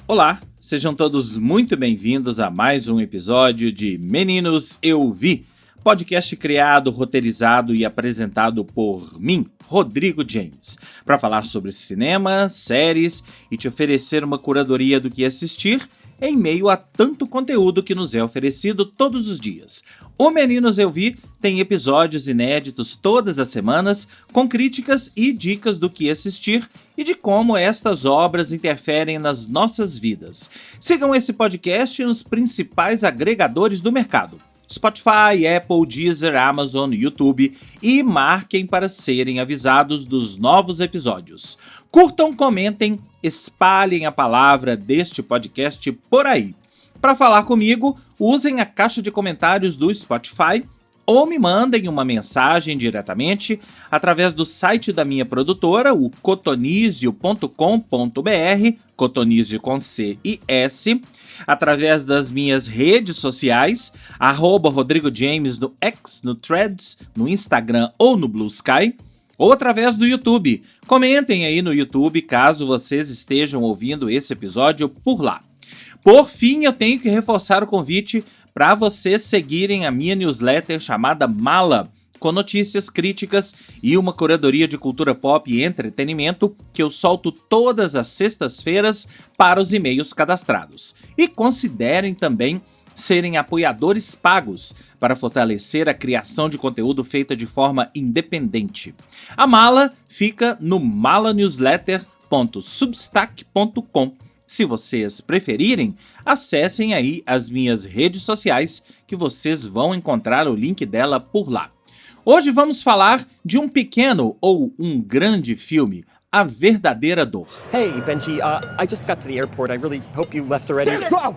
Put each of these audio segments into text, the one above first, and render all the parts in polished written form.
Olá, sejam todos muito bem-vindos a mais um episódio de Meninos Eu Vi, podcast criado, roteirizado e apresentado por mim, Rodrigo James, para falar sobre cinema, séries e te oferecer uma curadoria do que assistir em meio a tanto conteúdo que nos é oferecido todos os dias. O Meninos Eu Vi tem episódios inéditos todas as semanas, com críticas e dicas do que assistir e de como estas obras interferem nas nossas vidas. Sigam esse podcast nos principais agregadores do mercado: Spotify, Apple, Deezer, Amazon, YouTube, e marquem para serem avisados dos novos episódios. Curtam, comentem, espalhem a palavra deste podcast por aí. Para falar comigo, usem a caixa de comentários do Spotify ou me mandem uma mensagem diretamente através do site da minha produtora, o cotonizio.com.br, cotonizio com C e S, através das minhas redes sociais, @Rodrigo James no X, no Threads, no Instagram ou no Blue Sky, ou através do YouTube. Comentem aí no YouTube caso vocês estejam ouvindo esse episódio por lá. Por fim, eu tenho que reforçar o convite para vocês seguirem a minha newsletter chamada Mala, com notícias, críticas e uma curadoria de cultura pop e entretenimento que eu solto todas as sextas-feiras para os e-mails cadastrados. E considerem também serem apoiadores pagos para fortalecer a criação de conteúdo feita de forma independente. A Mala fica no malanewsletter.substack.com. Se vocês preferirem, acessem aí as minhas redes sociais, que vocês vão encontrar o link dela por lá. Hoje vamos falar de um pequeno ou um grande filme, A Verdadeira Dor. Hey, Benji, I just got to the airport. I really hope you left already. Oh,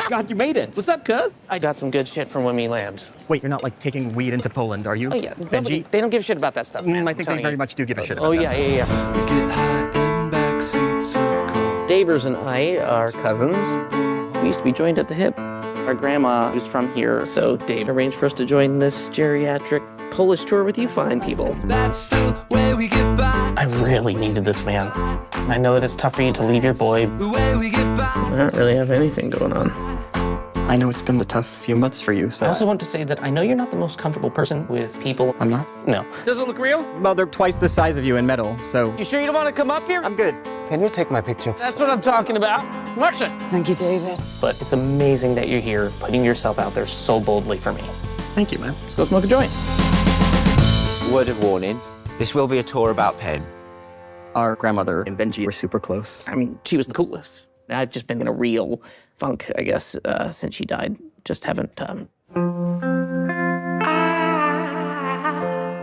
God, you made it. What's up, cuz? I got some good shit for when we land. Wait, you're not, like, taking weed into Poland, are you? Oh, yeah. Benji? They don't give a shit about that stuff, man. I think they very much do give a shit about Oh, that yeah, stuff. yeah. We get high in backseats of cars. Davers and I are cousins. We used to be joined at the hip. Our grandma was from here, so Dave arranged for us to join this geriatric Polish tour with you fine people. That's the way we get by. I really needed this, man. I know that it's tough for you to leave your boy. The way we get by. I don't really have anything going on. I know it's been a tough few months for you, so... I also want to say that I know you're not the most comfortable person with people. I'm not? No. Does it look real? Well, they're twice the size of you in metal, so... You sure you don't want to come up here? I'm good. Can you take my picture? That's what I'm talking about. Marcia! Thank you, David. But it's amazing that you're here, putting yourself out there so boldly for me. Thank you, man. Let's go smoke a joint. Word of warning, this will be a tour about Penn. Our grandmother and Benji were super close. I mean, she was the coolest. I've just been in a real funk, I guess, since she died. Just haven't,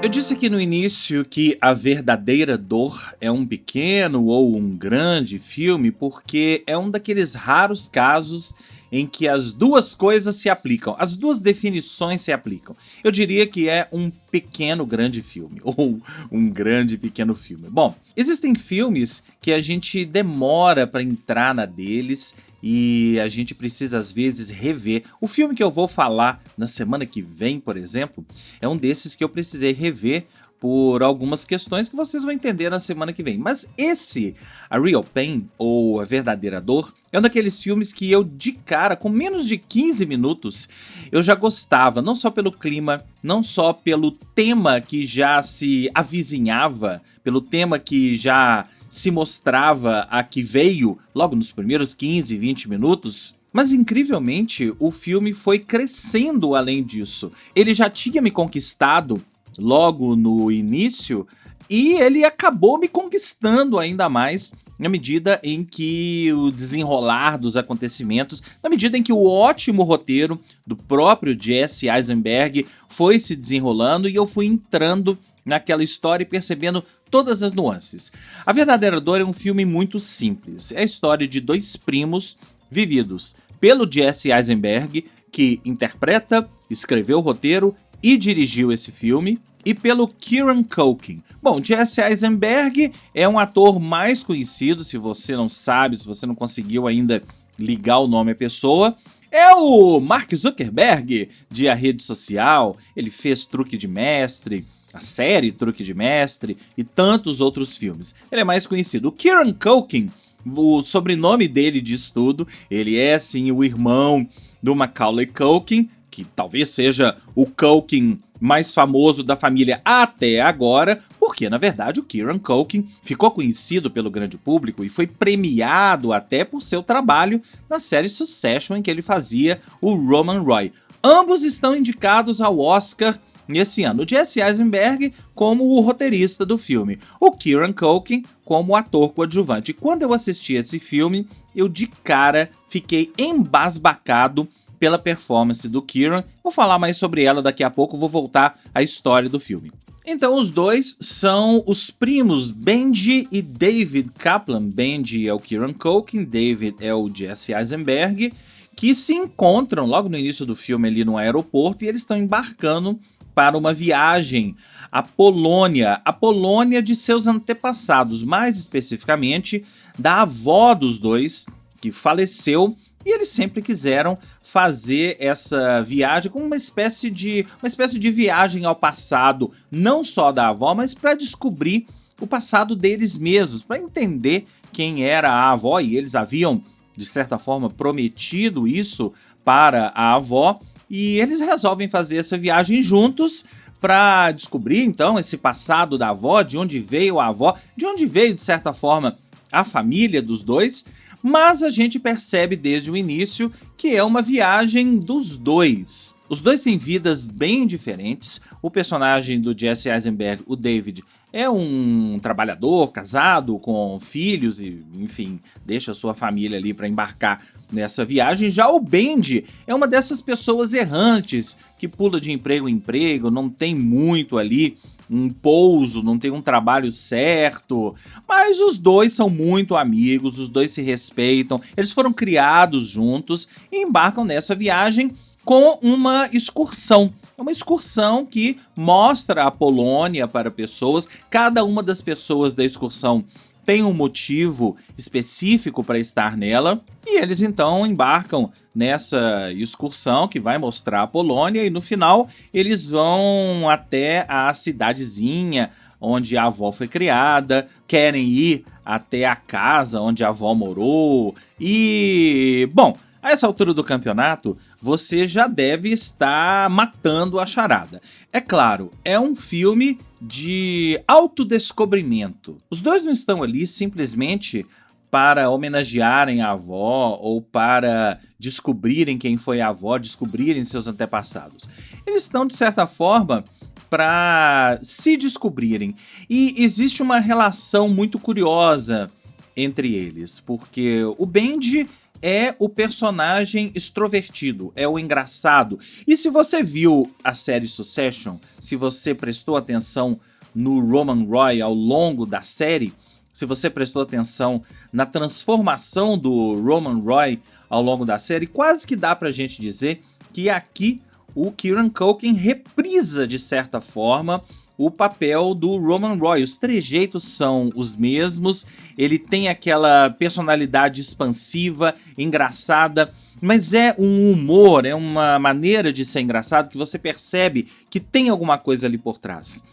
Eu disse aqui no início que A Verdadeira Dor é um pequeno ou um grande filme porque é um daqueles raros casos em que as duas coisas se aplicam, as duas definições se aplicam. Eu diria que é um pequeno grande filme, ou um grande pequeno filme. Bom, existem filmes que a gente demora para entrar na deles e a gente precisa às vezes rever. O filme que eu vou falar na semana que vem, por exemplo, é um desses que eu precisei rever por algumas questões que vocês vão entender na semana que vem. Mas esse, A Real Pain, ou A Verdadeira Dor, é um daqueles filmes que eu, de cara, com menos de 15 minutos, eu já gostava, não só pelo clima, não só pelo tema que já se avizinhava, pelo tema que já se mostrava a que veio logo nos primeiros 15, 20 minutos, mas incrivelmente o filme foi crescendo além disso. Ele já tinha me conquistado logo no início, e ele acabou me conquistando ainda mais na medida em que o desenrolar dos acontecimentos, na medida em que o ótimo roteiro do próprio Jesse Eisenberg foi se desenrolando e eu fui entrando naquela história e percebendo todas as nuances. A Verdadeira Dor é um filme muito simples. É a história de dois primos vividos pelo Jesse Eisenberg, que interpreta, escreveu o roteiro e dirigiu esse filme, e pelo Kieran Culkin. Bom, Jesse Eisenberg é um ator mais conhecido, se você não sabe, se você não conseguiu ainda ligar o nome à pessoa, é o Mark Zuckerberg de A Rede Social. Ele fez Truque de Mestre, a série Truque de Mestre e tantos outros filmes. Ele é mais conhecido. O Kieran Culkin O sobrenome dele diz tudo. Ele é, sim, o irmão do Macaulay Culkin, que talvez seja o Culkin mais famoso da família até agora, porque, na verdade, o Kieran Culkin ficou conhecido pelo grande público e foi premiado até por seu trabalho na série Succession, em que ele fazia o Roman Roy. Ambos estão indicados ao Oscar nesse ano. O Jesse Eisenberg como o roteirista do filme, o Kieran Culkin como ator coadjuvante. E quando eu assisti esse filme, eu de cara fiquei embasbacado pela performance do Kieran. Vou falar mais sobre ela daqui a pouco, vou voltar à história do filme. Então os dois são os primos Benji e David Kaplan. Benji é o Kieran Culkin, David é o Jesse Eisenberg, que se encontram logo no início do filme ali no aeroporto e eles estão embarcando para uma viagem à Polônia, a Polônia de seus antepassados, mais especificamente da avó dos dois, que faleceu. E eles sempre quiseram fazer essa viagem como uma espécie de viagem ao passado, não só da avó, mas para descobrir o passado deles mesmos, para entender quem era a avó. E eles haviam, de certa forma, prometido isso para a avó. E eles resolvem fazer essa viagem juntos para descobrir, então, esse passado da avó, de onde veio a avó, de onde veio, de certa forma, a família dos dois. Mas a gente percebe desde o início que é uma viagem dos dois. Os dois têm vidas bem diferentes. O personagem do Jesse Eisenberg, o David, é um trabalhador, casado, com filhos e, enfim, deixa sua família ali para embarcar nessa viagem. Já o Benji é uma dessas pessoas errantes que pula de emprego em emprego, não tem muito ali um pouso, não tem um trabalho certo, mas os dois são muito amigos, os dois se respeitam, eles foram criados juntos e embarcam nessa viagem com uma excursão. É uma excursão que mostra a Polônia para pessoas, cada uma das pessoas da excursão tem um motivo específico para estar nela, e eles então embarcam nessa excursão que vai mostrar a Polônia, e no final eles vão até a cidadezinha onde a avó foi criada, querem ir até a casa onde a avó morou, e, bom, a essa altura do campeonato, você já deve estar matando a charada. É claro, é um filme de autodescobrimento. Os dois não estão ali simplesmente para homenagearem a avó ou para descobrirem quem foi a avó, descobrirem seus antepassados. Eles estão, de certa forma, para se descobrirem. E existe uma relação muito curiosa entre eles, porque o Benji é o personagem extrovertido, é o engraçado. E se você viu a série Succession, se você prestou atenção no Roman Roy ao longo da série, se você prestou atenção na transformação do Roman Roy ao longo da série, quase que dá pra gente dizer que aqui o Kieran Culkin reprisa, de certa forma, o papel do Roman Roy. Os trejeitos são os mesmos, ele tem aquela personalidade expansiva, engraçada, mas é um humor, é uma maneira de ser engraçado que você percebe que tem alguma coisa ali por trás.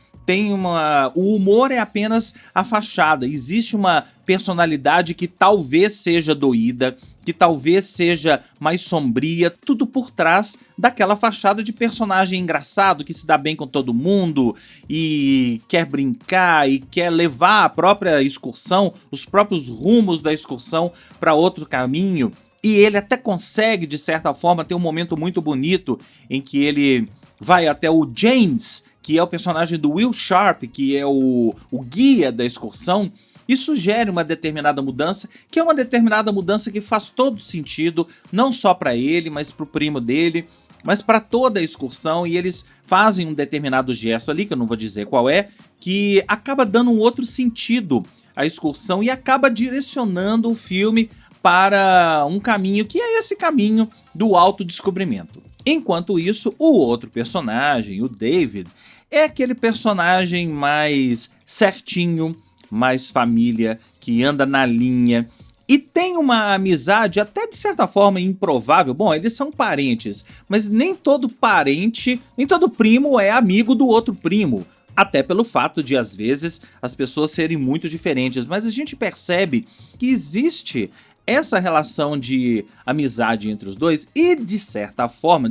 O humor é apenas a fachada, existe uma personalidade que talvez seja doída, que talvez seja mais sombria, tudo por trás daquela fachada de personagem engraçado que se dá bem com todo mundo e quer brincar e quer levar a própria excursão, os próprios rumos da excursão para outro caminho. E ele até consegue, de certa forma, ter um momento muito bonito em que ele vai até o James, que é o personagem do Will Sharp, que é o guia da excursão, e sugere uma determinada mudança, que é uma determinada mudança que faz todo sentido, não só para ele, mas para o primo dele, mas para toda a excursão, e eles fazem um determinado gesto ali, que eu não vou dizer qual é, que acaba dando um outro sentido à excursão e acaba direcionando o filme para um caminho que é esse caminho do autodescobrimento. Enquanto isso, o outro personagem, o David, é aquele personagem mais certinho, mais família, que anda na linha e tem uma amizade até de certa forma improvável. Bom, eles são parentes, mas nem todo parente, nem todo primo é amigo do outro primo. Até pelo fato de, às vezes, as pessoas serem muito diferentes, mas a gente percebe que existe essa relação de amizade entre os dois e, de certa forma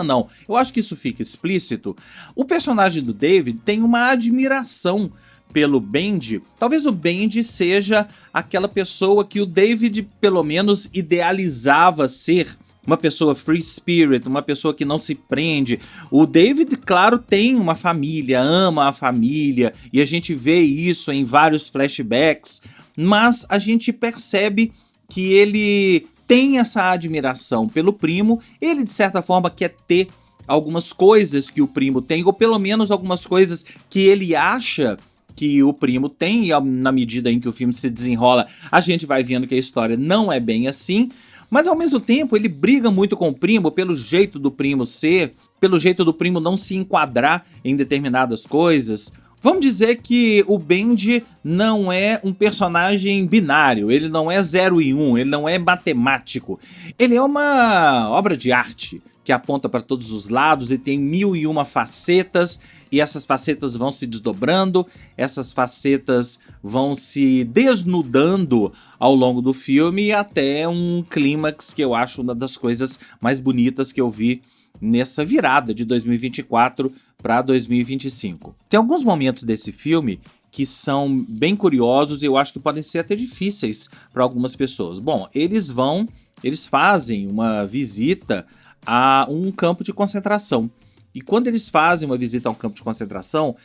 não, eu acho que isso fica explícito, o personagem do David tem uma admiração pelo Benji. Talvez o Benji seja aquela pessoa que o David, pelo menos, idealizava ser. Uma pessoa free spirit, uma pessoa que não se prende. O David, claro, tem uma família, ama a família, e a gente vê isso em vários flashbacks, mas a gente percebe que ele tem essa admiração pelo primo, ele de certa forma quer ter algumas coisas que o primo tem, ou pelo menos algumas coisas que ele acha que o primo tem, e na medida em que o filme se desenrola, a gente vai vendo que a história não é bem assim. Mas ao mesmo tempo ele briga muito com o primo pelo jeito do primo ser, pelo jeito do primo não se enquadrar em determinadas coisas. Vamos dizer que o Benji não é um personagem binário, ele não é 0 e 1, ele não é matemático. Ele é uma obra de arte que aponta para todos os lados e tem 1001 facetas, e essas facetas vão se desdobrando, essas facetas vão se desnudando ao longo do filme até um clímax que eu acho uma das coisas mais bonitas que eu vi nessa virada de 2024 para 2025. Tem alguns momentos desse filme que são bem curiosos e eu acho que podem ser até difíceis para algumas pessoas. Bom, eles fazem uma visita a um campo de concentração. E quando eles fazem uma visita a um campo de concentração,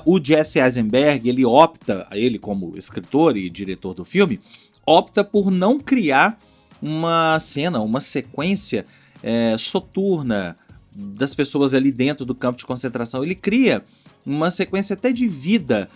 o Jesse Eisenberg, ele como escritor e diretor do filme, opta por não criar uma cena, uma sequência soturna das pessoas ali dentro do campo de concentração. Ele cria uma sequência até de vida.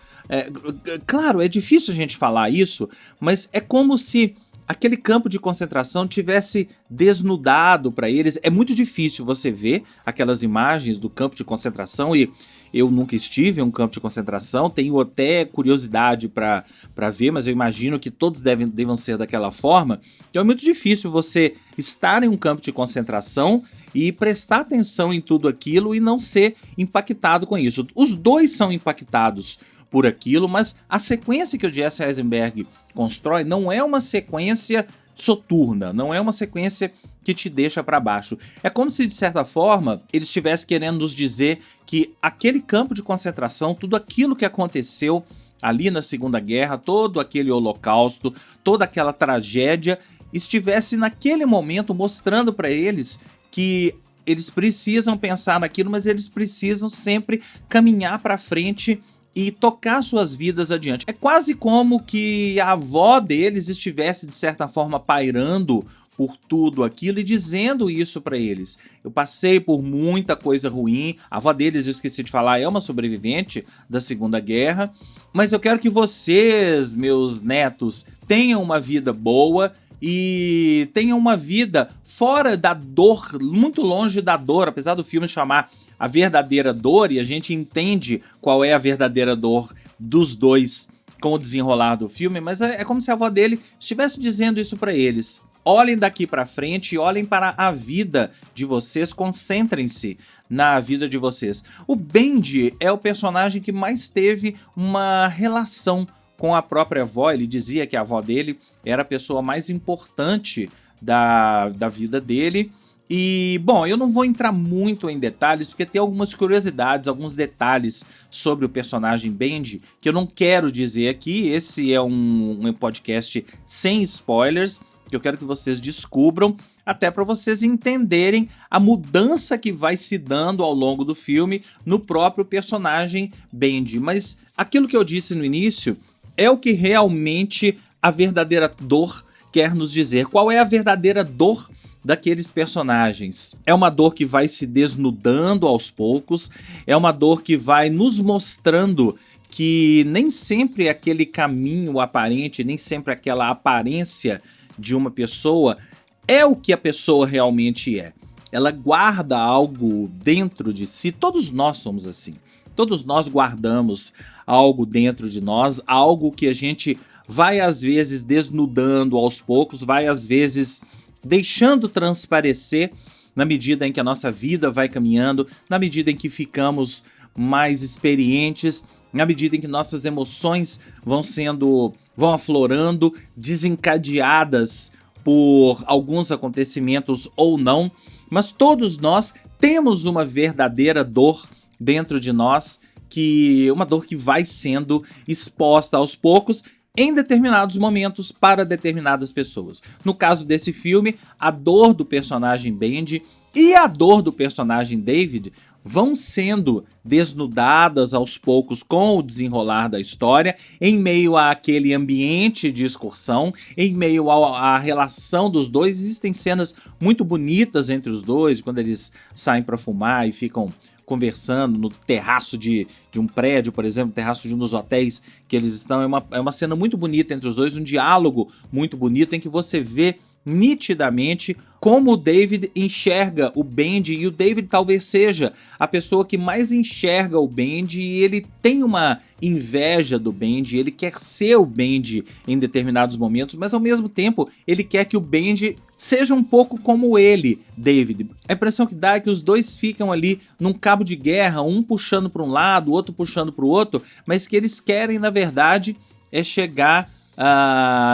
Claro, é difícil a gente falar isso, mas é como se aquele campo de concentração tivesse desnudado para eles. É muito difícil você ver aquelas imagens do campo de concentração, e eu nunca estive em um campo de concentração, tenho até curiosidade para ver, mas eu imagino que todos devam ser daquela forma. Então é muito difícil você estar em um campo de concentração e prestar atenção em tudo aquilo e não ser impactado com isso. Os dois são impactados por aquilo, mas a sequência que o Jesse Eisenberg constrói não é uma sequência soturna, não é uma sequência que te deixa para baixo. É como se, de certa forma, ele estivesse querendo nos dizer que aquele campo de concentração, tudo aquilo que aconteceu ali na Segunda Guerra, todo aquele holocausto, toda aquela tragédia, estivesse naquele momento mostrando para eles que eles precisam pensar naquilo, mas eles precisam sempre caminhar para frente e tocar suas vidas adiante. É quase como que a avó deles estivesse, de certa forma, pairando por tudo aquilo e dizendo isso pra eles. Eu passei por muita coisa ruim. A avó deles, eu esqueci de falar, é uma sobrevivente da Segunda Guerra. Mas eu quero que vocês, meus netos, tenham uma vida boa e tenham uma vida fora da dor, muito longe da dor, apesar do filme chamar A Verdadeira Dor, e a gente entende qual é a verdadeira dor dos dois com o desenrolar do filme, mas é como se a avó dele estivesse dizendo isso pra eles. Olhem daqui pra frente, olhem para a vida de vocês, concentrem-se na vida de vocês. O Benji é o personagem que mais teve uma relação com a própria avó. Ele dizia que a avó dele era a pessoa mais importante da vida dele. E, bom, eu não vou entrar muito em detalhes, porque tem algumas curiosidades, alguns detalhes sobre o personagem Benji que eu não quero dizer aqui. Esse é um podcast sem spoilers, que eu quero que vocês descubram, até para vocês entenderem a mudança que vai se dando ao longo do filme no próprio personagem Benji. Mas aquilo que eu disse no início é o que realmente a verdadeira dor quer nos dizer. Qual é a verdadeira dor daqueles personagens? É uma dor que vai se desnudando aos poucos, é uma dor que vai nos mostrando que nem sempre aquele caminho aparente, nem sempre aquela aparência de uma pessoa é o que a pessoa realmente é. Ela guarda algo dentro de si. Todos nós somos assim. Todos nós guardamos algo dentro de nós, algo que a gente vai às vezes desnudando aos poucos, vai às vezes deixando transparecer na medida em que a nossa vida vai caminhando, na medida em que ficamos mais experientes, na medida em que nossas emoções vão aflorando, desencadeadas por alguns acontecimentos ou não, mas todos nós temos uma verdadeira dor dentro de nós, uma dor que vai sendo exposta aos poucos em determinados momentos para determinadas pessoas. No caso desse filme, a dor do personagem Benji e a dor do personagem David vão sendo desnudadas aos poucos com o desenrolar da história, em meio àquele ambiente de excursão, em meio à relação dos dois. Existem cenas muito bonitas entre os dois, quando eles saem para fumar e ficam conversando no terraço de um prédio, por exemplo, terraço de um dos hotéis que eles estão. É uma cena muito bonita entre os dois, um diálogo muito bonito em que você vê nitidamente como o David enxerga o Benji, e o David talvez seja a pessoa que mais enxerga o Benji, e ele tem uma inveja do Benji, ele quer ser o Benji em determinados momentos, mas ao mesmo tempo ele quer que o Benji seja um pouco como ele, David. A impressão que dá é que os dois ficam ali num cabo de guerra, um puxando para um lado, o outro puxando para o outro, mas que eles querem, na verdade, é chegar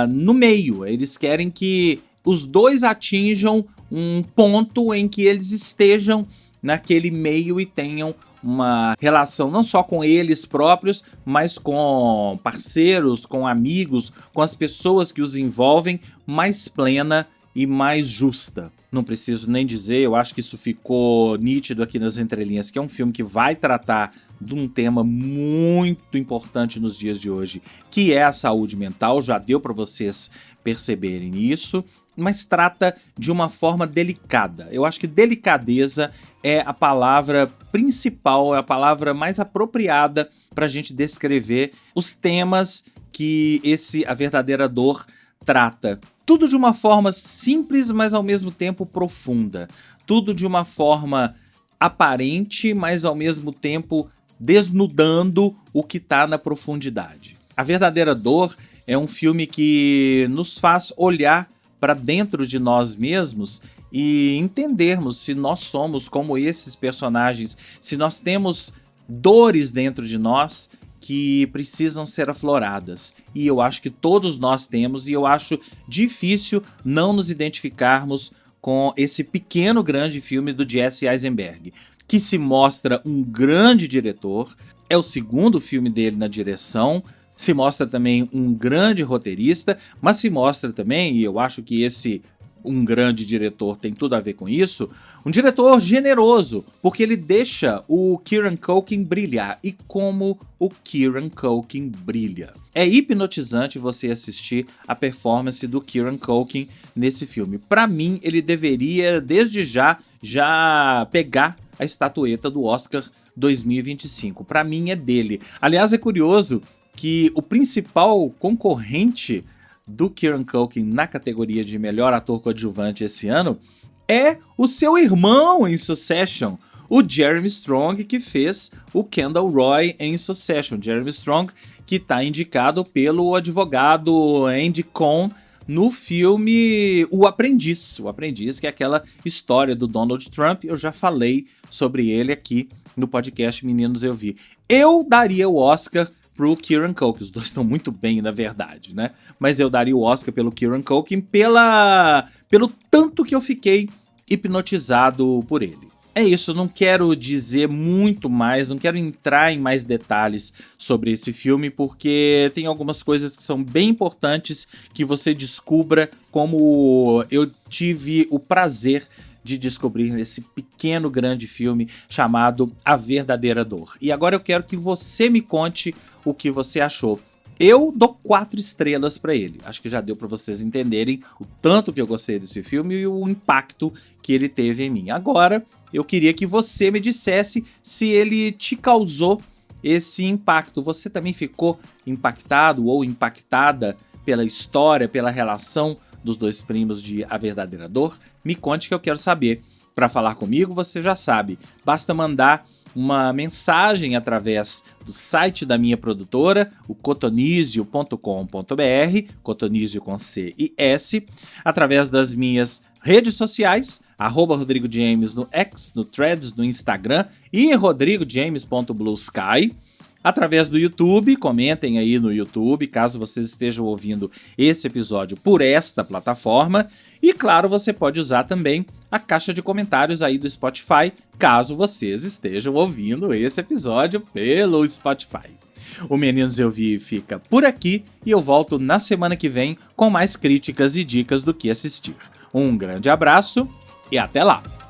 no meio. Eles querem que os dois atinjam um ponto em que eles estejam naquele meio e tenham uma relação não só com eles próprios, mas com parceiros, com amigos, com as pessoas que os envolvem, mais plena e mais justa. Não preciso nem dizer, eu acho que isso ficou nítido aqui nas entrelinhas, que é um filme que vai tratar de um tema muito importante nos dias de hoje, que é a saúde mental. Já deu para vocês perceberem isso, mas trata de uma forma delicada. Eu acho que delicadeza é a palavra principal, é a palavra mais apropriada para a gente descrever os temas que A Verdadeira Dor trata. Tudo de uma forma simples, mas ao mesmo tempo profunda. Tudo de uma forma aparente, mas ao mesmo tempo desnudando o que está na profundidade. A Verdadeira Dor é um filme que nos faz olhar para dentro de nós mesmos e entendermos se nós somos como esses personagens, se nós temos dores dentro de nós que precisam ser afloradas. E eu acho que todos nós temos, e eu acho difícil não nos identificarmos com esse pequeno grande filme do Jesse Eisenberg, que se mostra um grande diretor, é o segundo filme dele na direção, se mostra também um grande roteirista, mas se mostra também, e eu acho que um grande diretor tem tudo a ver com isso, um diretor generoso, porque ele deixa o Kieran Culkin brilhar. E como o Kieran Culkin brilha. É hipnotizante você assistir a performance do Kieran Culkin nesse filme. Para mim, ele deveria, desde já pegar a estatueta do Oscar 2025. Para mim, é dele. Aliás, é curioso que o principal concorrente do Kieran Culkin na categoria de melhor ator coadjuvante esse ano é o seu irmão em Succession, o Jeremy Strong, que fez o Kendall Roy em Succession. Jeremy Strong, que está indicado pelo advogado Andy Cohen no filme O Aprendiz. O Aprendiz, que é aquela história do Donald Trump. Eu já falei sobre ele aqui no podcast Meninos Eu Vi. Eu daria o Oscar pro Kieran Culkin. Os dois estão muito bem, na verdade, né? Mas eu daria o Oscar pelo Kieran Culkin pelo tanto que eu fiquei hipnotizado por ele. É isso, não quero dizer muito mais, não quero entrar em mais detalhes sobre esse filme, porque tem algumas coisas que são bem importantes que você descubra, como eu tive o prazer de descobrir nesse pequeno grande filme chamado A Verdadeira Dor. E agora eu quero que você me conte o que você achou. Eu dou 4 estrelas pra ele. Acho que já deu pra vocês entenderem o tanto que eu gostei desse filme e o impacto que ele teve em mim. Agora, eu queria que você me dissesse se ele te causou esse impacto. Você também ficou impactado ou impactada pela história, pela relação dos dois primos de A Verdadeira Dor? Me conte que eu quero saber. Para falar comigo, você já sabe, basta mandar uma mensagem através do site da minha produtora, o cotonizio.com.br, cotonizio com C e S, através das minhas Redes sociais, @Rodrigo James no X, no Threads, no Instagram e rodrigojames.bluesky. Através do YouTube, comentem aí no YouTube, caso vocês estejam ouvindo esse episódio por esta plataforma. E claro, você pode usar também a caixa de comentários aí do Spotify, caso vocês estejam ouvindo esse episódio pelo Spotify. O Meninos Eu Vi fica por aqui e eu volto na semana que vem com mais críticas e dicas do que assistir. Um grande abraço e até lá!